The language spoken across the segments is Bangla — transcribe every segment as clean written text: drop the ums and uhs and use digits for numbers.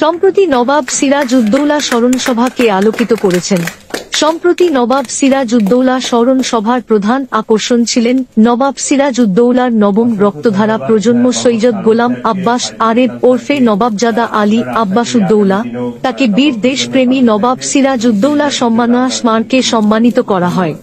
সম্প্রতি নবাব সিরাজউদ্দৌলা স্মরণ সভাকে আলোকিত করেছেন। সম্প্রতি নবাব সিরাজউদ্দৌলা স্মরণ সভার প্রধান আকর্ষণ ছিলেন নবাব সিরাজউদ্দৌলার নবম রক্তধারা প্রজন্ম সৈয়দ গোলাম আব্বাস আরেব ওরফে নবাবজাদা আলী আব্বাসউদ্দৌলা। তাকে বীর দেশপ্রেমী নবাব সিরাজউদ্দৌলা সম্মাননা স্মারকে সম্মানিত করা হয়।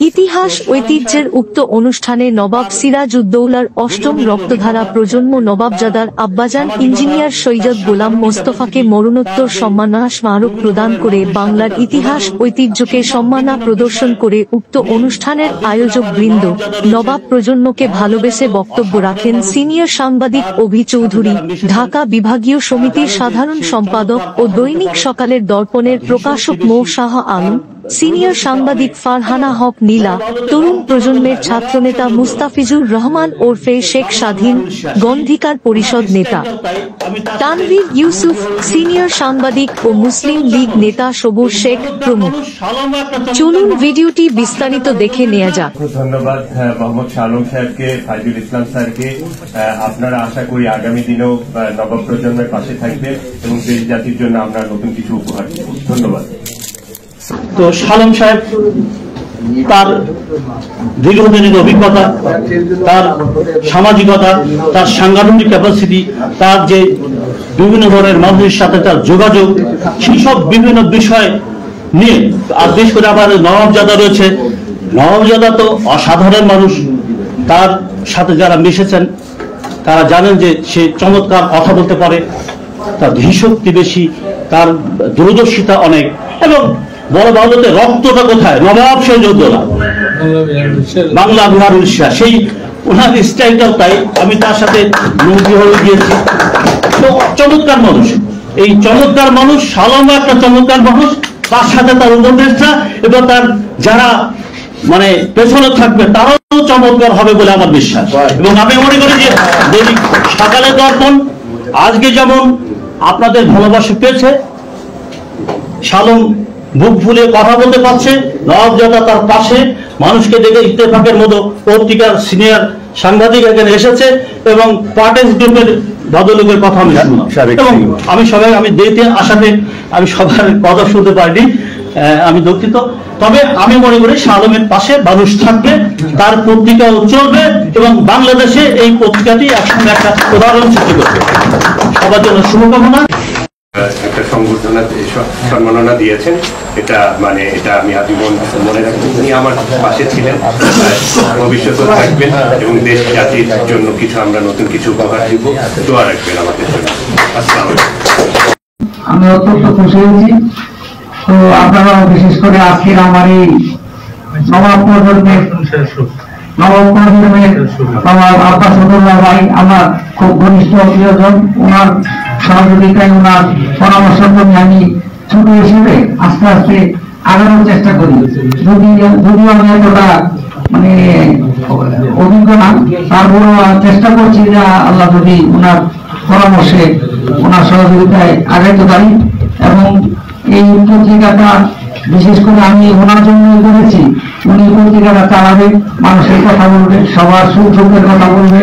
ইতিহাস ঐতিহ্যের উক্ত অনুষ্ঠানে নবাব সিরাজউদ্দৌলার অষ্টম রক্তধারা প্রজন্ম নবাবজাদার আব্বাজান ইঞ্জিনিয়ার সৈয়দ গোলাম মোস্তফাকে মরণোত্তর সম্মাননা স্মারক প্রদান করে বাংলার ইতিহাস ঐতিহ্যকে সম্মাননা প্রদর্শন করে উক্ত অনুষ্ঠানের আয়োজক বৃন্দ নবাব প্রজন্মকে ভালোবেসে বক্তব্য রাখেন সিনিয়র সাংবাদিক অভি চৌধুরী, ঢাকা বিভাগীয় সমিতির সাধারণ সম্পাদক ও দৈনিক সকালের দর্পণের প্রকাশক মো শাহ আলম, সিনিয়র সাংবাদিক ফারহানা হক নীলা, তরুণ প্রজন্মের ছাত্রনেতা মুস্তাফিজুর রহমান ওরফে শেখ স্বাধীন, গণধিকার পরিষদ নেতা তানভীর ইউসুফ, সিনিয়র সাংবাদিক ও মুসলিম লীগ নেতা সবুর শেখ প্রমুখ। চলুন ভিডিওটি বিস্তারিত দেখে নেওয়া যাক। ধন্যবাদ মোহাম্মদ শাহ আলম সাহেবকে, ফাইজুল ইসলাম স্যারকে। আপনারা আশা করি আগামী দিনেও নবাব প্রজন্মের পাশে থাকবে এবং দেশ জাতির জন্য আমরা নতুন কিছু উপহার দেব। ধন্যবাদ। তো শালম সাহেব তার দীর্ঘদিনের অভিজ্ঞতা, তার সামাজিকতা, তার সাংগঠনিক ক্যাপাসিটি, তার যে বিভিন্ন ধরনের মানুষের সাথে তার যোগাযোগ, সেই সব বিভিন্ন বিষয় নিয়ে, আর বিশেষ করে আবার নবাবজাদা রয়েছে। নবাবজাদা তো অসাধারণ মানুষ, তার সাথে যারা মিশেছেন তারা জানেন যে সে চমৎকার কথা বলতে পারে, তার ধীশক্তি বেশি, তার দূরদর্শিতা অনেক, এবং বড় বাংলাতে রক্তটা কোথায়, নবাব সিরাজউদ্দৌলা, বাংলা বিহার উড়িষ্যা, সেই ওনার স্টাইলটাও তাই। আমি তার সাথে নদী হয়ে গিয়েছি। তো চমৎকার মানুষ, এই চমৎকার মানুষ, শালম একটা চমৎকার মানুষ, তার সাথে তার উপদেষ্টা এবং তার যারা মানে পেছনে থাকবে তারাও চমৎকার হবে বলে আমার বিশ্বাস। এবং আমি মনে করি যে দৈনিক সকালের দর্পণ আজকে যেমন আপনাদের ভালোবাসা পেয়েছে, শালম বুক ফুলে কথা বলতে পারছে, নবাবজাদা তার পাশে, মানুষকে দেখে ইত্তেফাকের মতো পত্রিকার সিনিয়র সাংবাদিক এখানে এসেছে এবং পার্টেস গ্রুপের ভদ্রলোকের কথা আমি শুনলাম। এবং আমি দেখতে আসাতে আমি সবার কথা শুনতে পারিনি, আমি দুঃখিত। তবে আমি মনে করি শালমের পাশে মানুষ থাকবে, তার পত্রিকাও চলবে এবং বাংলাদেশে এই পত্রিকাটি একসঙ্গে একটা উদাহরণ সৃষ্টি করবে। সবার জন্য শুভকামনা। একটা সংবর্ধনা সম্মাননা দিয়েছেন, এটা আমি আজীবন মনে রাখবো। উনি আমার পাশে ছিলেন, ভবিষ্যতে থাকবেন এবং দেশ জাতির জন্য আমরা নতুন কিছু উপহার দিব। দোয়া রাখবেন আমাদের জন্য। আসসালামু আলাইকুম। আমি অত্যন্ত খুশি হয়েছি। তো আপনারা বিশেষ করে আজকের আমার এই নবাব প্রজন্মের নবাব আব্বাসউদ্দৌলা ভাই আমার খুব ঘনিষ্ঠ প্রিয়জন। ওনার সহযোগিতায়, ওনার পরামর্শ করে আমি ছোট হিসেবে আস্তে আস্তে আগানোর চেষ্টা করি। যদিও আমি এতটা অভিজ্ঞ না, তারপরও চেষ্টা করছি যে আল্লাহ যদি ওনার পরামর্শে, ওনার সহযোগিতায় আগাইতে পারি। এবং এই পত্রিকাটা বিশেষ করে আমি ওনার জন্য করেছি। উনি পত্রিকাটা চালাবে, মানুষের কথা বলবে, সবার সুখ দুঃখের কথা বলবে,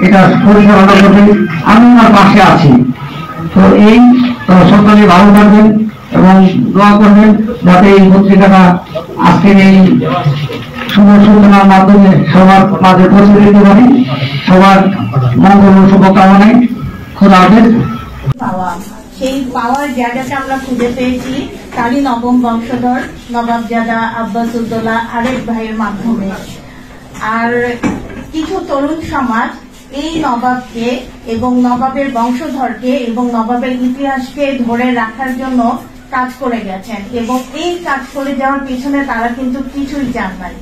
এটা পরিচালনা করবে। আমি ওনার পাশে আছি। তো এই সকলে ভালো থাকবেন এবং দোয়া করবেন যাতে এই পত্রিকাটা আজকের এই শুভ সূচনার মাধ্যমে সবার মাঝে পৌঁছে দিতে পারি। সবার মঙ্গল ও শুভকামনায়। খোদা হাফেজ। সেই পাওয়ার জায়গাটা আমরা খুঁজে পেয়েছি তারই নবম বংশধর নবাবজাদা আব্বাসউদ্দৌলা আরেক ভাইয়ের মাধ্যমে। আর কিছু তরুণ সমাজ এই নবাবকে এবং নবাবের বংশধরকে এবং নবাবের ইতিহাসকে ধরে রাখার জন্য কাজ করে গেছেন এবং এই কাজ করে যাওয়ার পিছনে তারা কিন্তু কিছুই চান নাই।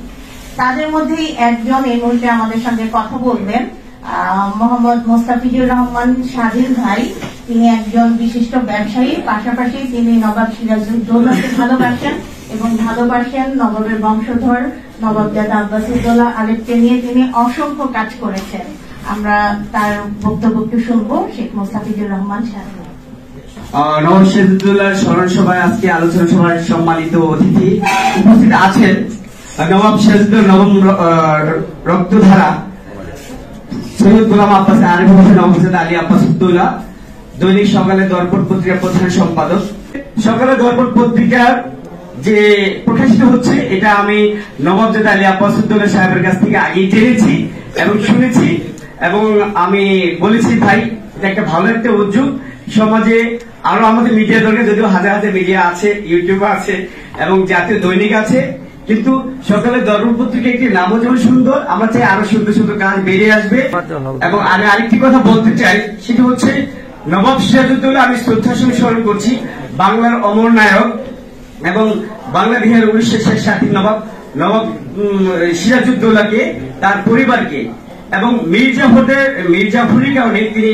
তাদের মধ্যেই একজন এই মুহূর্তে আমাদের সঙ্গে কথা বলবেন, মোহাম্মদ মোস্তাফিজুর রহমান স্বাধীন ভাই। তিনি একজন বিশিষ্ট ব্যবসায়ী, পাশাপাশি তিনি নবাব সিরাজউদ্দৌলাকে ভালোবাসেন এবং ভালোবাসেন নবাবের বংশধর নবাবজাদা আব্বাসউদ্দৌলা আরেককে নিয়ে তিনি অসংখ্য কাজ করেছেন। আমরা তার বক্তব্য একটু শুনবো। শেখ মোস্তাফিজুর রহমান স্বাধীন। নবাব সিরাজউদ্দৌলার স্মরণ সভায় আজকে আলোচনা সভায় সম্মানিত অতিথি উপস্থিত আছেন নবাব সিরাজউদ্দৌলার নবম রক্তধারা সৈয়দ গোলাম আব্বাস আরেফ হোসেন নবাবজাদা আলী আব্বাসউদ্দৌলা দৈনিক সকালে দর্পণ পত্রিকার প্রধান সম্পাদক। সকালে দর্পণ পত্রিকার যে প্রকাশিত হচ্ছে এটা আমি নবাবজাদা আলী আব্বাসউদ্দৌলা সাহেবের কাছ থেকে আগেই জেনেছি এবং শুনেছি, এবং আমি বলেছি ভাই এটা একটা ভালো একটা উদ্যোগ, সমাজে আরো আমাদের মিডিয়া দরকার, যদিও হাজার হাজার মিডিয়া আছে, ইউটিউব আছে এবং জাতীয় দৈনিক আছে, কিন্তু সকালে দর্পণ পত্রিকা একটি নামও যেমন সুন্দর, আমরা চাই আরো সুন্দর সুন্দর কাজ বেরিয়ে আসবে। এবং আমি আরেকটি কথা বলতে চাই, সেটা হচ্ছে নবাব সিরাজউদ্দৌলা আমি শ্রদ্ধার সঙ্গে স্মরণ করছি, বাংলার অমর নায়ক এবং বাংলাদেশের 1966 নবাব সিরাজউদ্দৌলাকে, তার পরিবারকে এবং মির্জাফরের কারণে তিনি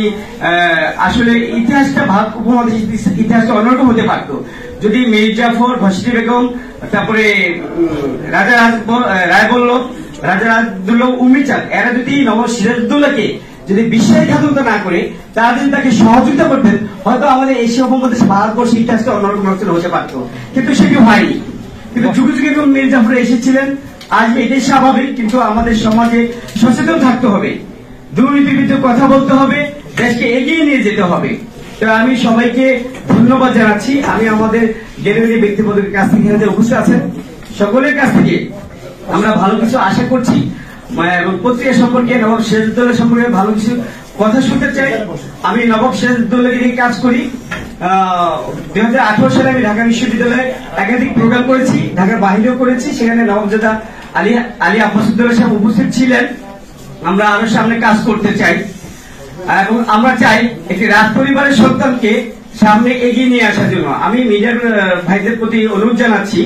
আসলে ইতিহাসটা উপমহাদেশ ইতিহাসটা অন্যরকম হতে পারত যদি মির্জাফর, ঘসিটি বেগম, তারপরে রাজা রায়বল্লভ, রাজা রাজদুল্লাহ, উম্মিচাঁদ এরা যদি নবাব সিরাজউদ্দৌলাকে যদি বিশ্বাসঘাতকতা না করে তারা যদি তাকে সহযোগিতা করতেন, হয়তো আমাদের এশিয়া উপমহাদেশে ভারতবর্ষের ইতিহাসটা অন্যরকম রচনা হতে পারত, কিন্তু সেটি হয়নি। কিন্তু যুগে যুগে এবং মির্জাফর এসেছিলেন, আসবে, এটাই স্বাভাবিক, কিন্তু আমাদের সমাজে সচেতন থাকতে হবে, দুর্নীতির বিরুদ্ধে কথা বলতে হবে, দেশকে এগিয়ে নিয়ে যেতে হবে। তো আমি সবাইকে ধন্যবাদ জানাচ্ছি। আমি আমাদের গেরুরি ব্যক্তিবর্গের কাছ থেকে এখানে উপস্থিত আছেন সকলের কাছ থেকে আমরা ভালো কিছু আশা করছি, এবং পত্রিকা সম্পর্কে নবাব সিরাজউদ্দৌলা সম্পর্কে ভালো কিছু কথা শুনতে চাই। আমি নবাব সিরাজউদ্দৌলাকে নিয়ে কাজ করি। 2018 সালে আমি ঢাকা বিশ্ববিদ্যালয়ে একাধিক প্রোগ্রাম করেছি, ঢাকার বাহিরেও করেছি, সেখানে নবাবজাদা আলী আব্বাসউদ্দৌলা সাহেব উপস্থিত ছিলেন। আমরা আরো সামনে কাজ করতে চাই এবং আমরা চাই একটি রাজ পরিবারের সন্তানকে সামনে এগিয়ে নিয়ে আসার জন্য। আমি মিডিয়ার ভাইদের প্রতি অনুরোধ জানাচ্ছি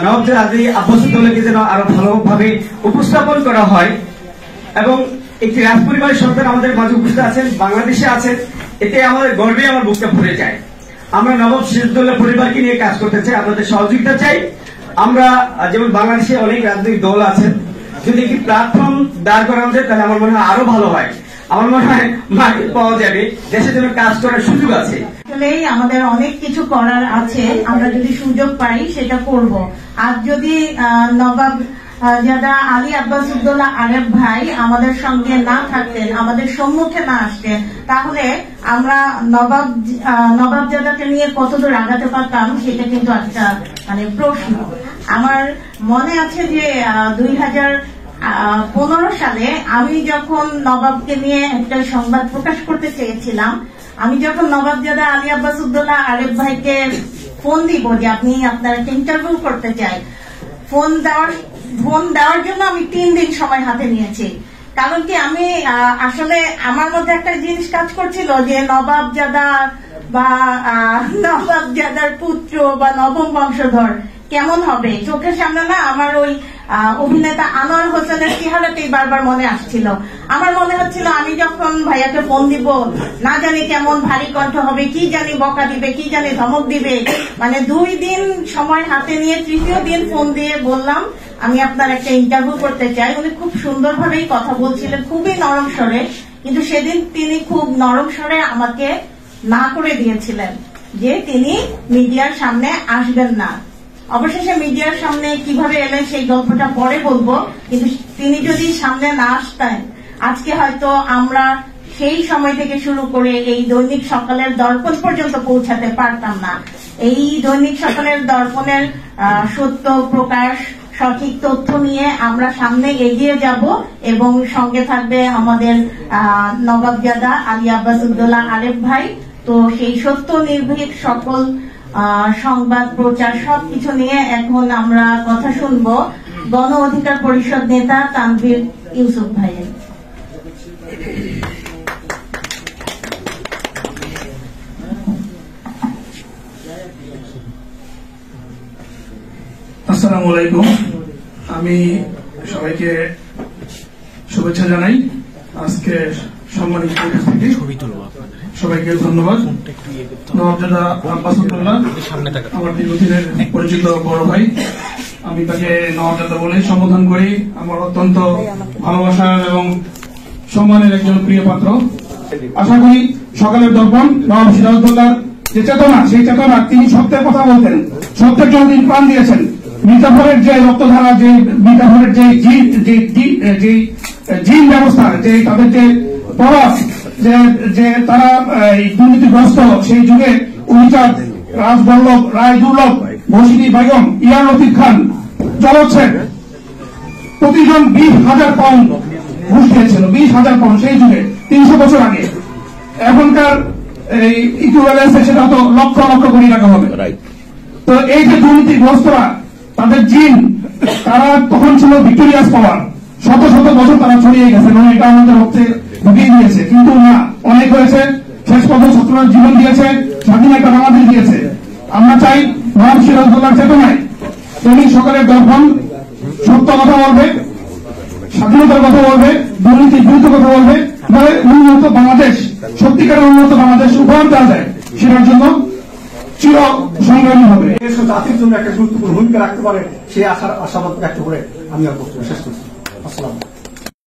নবাবজাদা আলী আব্বাসউদ্দৌলাকে যেন আরো ভালোভাবে উপস্থাপন করা হয়, এবং একটি রাজ পরিবারের সন্তান আমাদের মাঝে উপস্থিত আছেন, বাংলাদেশে আছেন, এতে আমাদের গর্বে আমার বুকটা ভরে যায়। আমরা নবাব সিরাজউদ্দৌলা পরিবারকে নিয়ে কাজ করতে চাই, আপনাদের সহযোগিতা চাই। আমরা যেমন বাংলাদেশে অনেক রাজনৈতিক দল আছেন, যদি একটি প্ল্যাটফর্ম দাঁড় করানো যায় তাহলে আমার মনে হয় আরো ভালো হয়, আমার মনে হয় মার্কেট পাওয়া যাবে, দেশের জন্য কাজ করার সুযোগ আছে। আসলে আমাদের অনেক কিছু করার আছে, আমরা যদি সুযোগ পাই সেটা করব। আর যদি নবাবজাদা আলী আব্বাসউদ্দৌলা আরেফ ভাই আমাদের সঙ্গে না থাকতেন, আমাদের সম্মুখে না আসতেন, তাহলে আমরা নবাবজাদাকে নিয়ে কতদূর আগাতে পারতাম সেটা কিন্তু একটা প্রশ্ন। আমার মনে আছে যে 2015 সালে আমি যখন নবাবকে নিয়ে একটা সংবাদ প্রকাশ করতে চেয়েছিলাম, আমি যখন নবাবজাদা আলী আব্বাসউদ্দৌলা আরেফ ভাইকে ফোন দিব যে আপনি আপনার একটা ইন্টারভিউ করতে চাই, ফোন দেওয়ার জন্য আমি 3 দিন সময় হাতে নিয়েছি। কারণ কি, আমি আসলে আমার মধ্যে একটা জিনিস কাজ করছিল যে নবাবজাদা বা নবাবজাদার পুত্র বা নবম বংশধর কেমন হবে, চোখের সামনে না আমার ওই অভিনেতা আনোয়ার হোসেনের চেহারাটাই বারবার মনে আসছিল। আমার মনে হচ্ছিল আমি যখন ভাইয়াকে ফোন দিব, না জানি কেমন ভারী কণ্ঠ হবে, কি জানি বকা দিবে, কি জানি ধমক দিবে। 2 দিন সময় হাতে নিয়ে 3য় দিন ফোন দিয়ে বললাম আমি আপনার একটা ইন্টারভিউ করতে চাই। উনি খুব সুন্দরভাবেই কথা বলছিলেন, খুবই নরম স্বরে, কিন্তু সেদিন তিনি খুব নরম স্বরে আমাকে না করে দিয়েছিলেন যে তিনি মিডিয়ার সামনে আসবেন না। অবশেষে মিডিয়ার সামনে কিভাবে এলেন সেই গল্পটা পরে বলবো, কিন্তু তিনি যদি সামনে না আসতেন আজকে হয়তো আমরা সেই সময় থেকে শুরু করে এই দৈনিক সকালের দর্পণ পর্যন্ত পৌঁছাতে পারতাম না। এই দৈনিক সকালের দর্পণের সত্য প্রকাশ, সঠিক তথ্য নিয়ে আমরা সামনে এগিয়ে যাব, এবং সঙ্গে থাকবে আমাদের নবাবজাদা আলী আব্বাসউদ্দৌলা আরেফ ভাই। তো সেই সত্য নির্ভীক সকল সংবাদ প্রচার সবকিছু নিয়ে এখন আমরা কথা শুনবো গণ অধিকার পরিষদ নেতা তানভীর ইউসুফ ভাইয়ের। আসসালামু আলাইকুম। আমি সবাইকে শুভেচ্ছা জানাই। আজকে সম্মানিত উপস্থিতি সবাইকে ধন্যবাদ। নবাবজাদা আব্বাসউদ্দৌলা আমার দীর্ঘদিনের পরিচিত বড় ভাই, আমি তাকে নবাবজাদা বলে সম্বোধন করি। আমার অত্যন্ত ভালোবাসার এবং সম্মানের একজন প্রিয় পাত্র। আশা করি সকালের দর্পণ নবাব সিরাজউদ্দৌলার যে চেতনা, সেই চেতনা, তিনি সত্যের কথা বলতেন, সত্যের জন্য তিনি প্রাণ দিয়েছেন। মির্জাফরের যে রক্তধারা, যে মির্জাফরের যে জিন ব্যবস্থা, যে তাদের যে পরশ, যে তারা এই দুর্নীতিগ্রস্ত সেই যুগে অভিজাত রাজবল্লভ রায় দুর্লভ ঘোষিনী বেগম ইয়ার লতিফ খান জলচ্ছেদ প্রতিজন 20,000 পাউন্ড ঘুষ দিয়েছিল, 20,000 পাউন্ড সেই যুগে 300 বছর আগে। এখনকার এই ইকুইভ্যালেন্সে সেটা তো লক্ষ লক্ষ কোটি টাকা হবে। তো এই যে দুর্নীতিগ্রস্তরা তাদের জিন তারা তখন ছিল ভিক্টোরিয়াস পাওয়ার, শত শত বছর তারা ছড়িয়ে গেছে এবং এটা আমাদের হচ্ছে ঢুকিয়ে দিয়েছে, কিন্তু না, অনেক হয়েছে। শেষ পর্যন্ত ছাত্ররা জীবন দিয়েছে, স্বাধীন একটা বাংলাদেশ দিয়েছে। আমরা চাই নবাব সিরাজউদ্দৌলার চেতনায় শ্রমিক সকলের দর্পণ সত্য কথা বলবে, স্বাধীনতার কথা বলবে, দুর্নীতির বিরুদ্ধে কথা বলবে, উন্নত বাংলাদেশ, সত্যিকারের উন্নত বাংলাদেশ উপহার দেওয়া যায়, সেটার জন্য চির সংগ্রামী হবে। দেশ ও জাতির জন্য একটা গুরুত্বপূর্ণ ভূমিকা রাখতে পারে সেই আশাবাদ ব্যক্ত করে আমি আর বক্তব্য শেষ করছি। আসসালাম।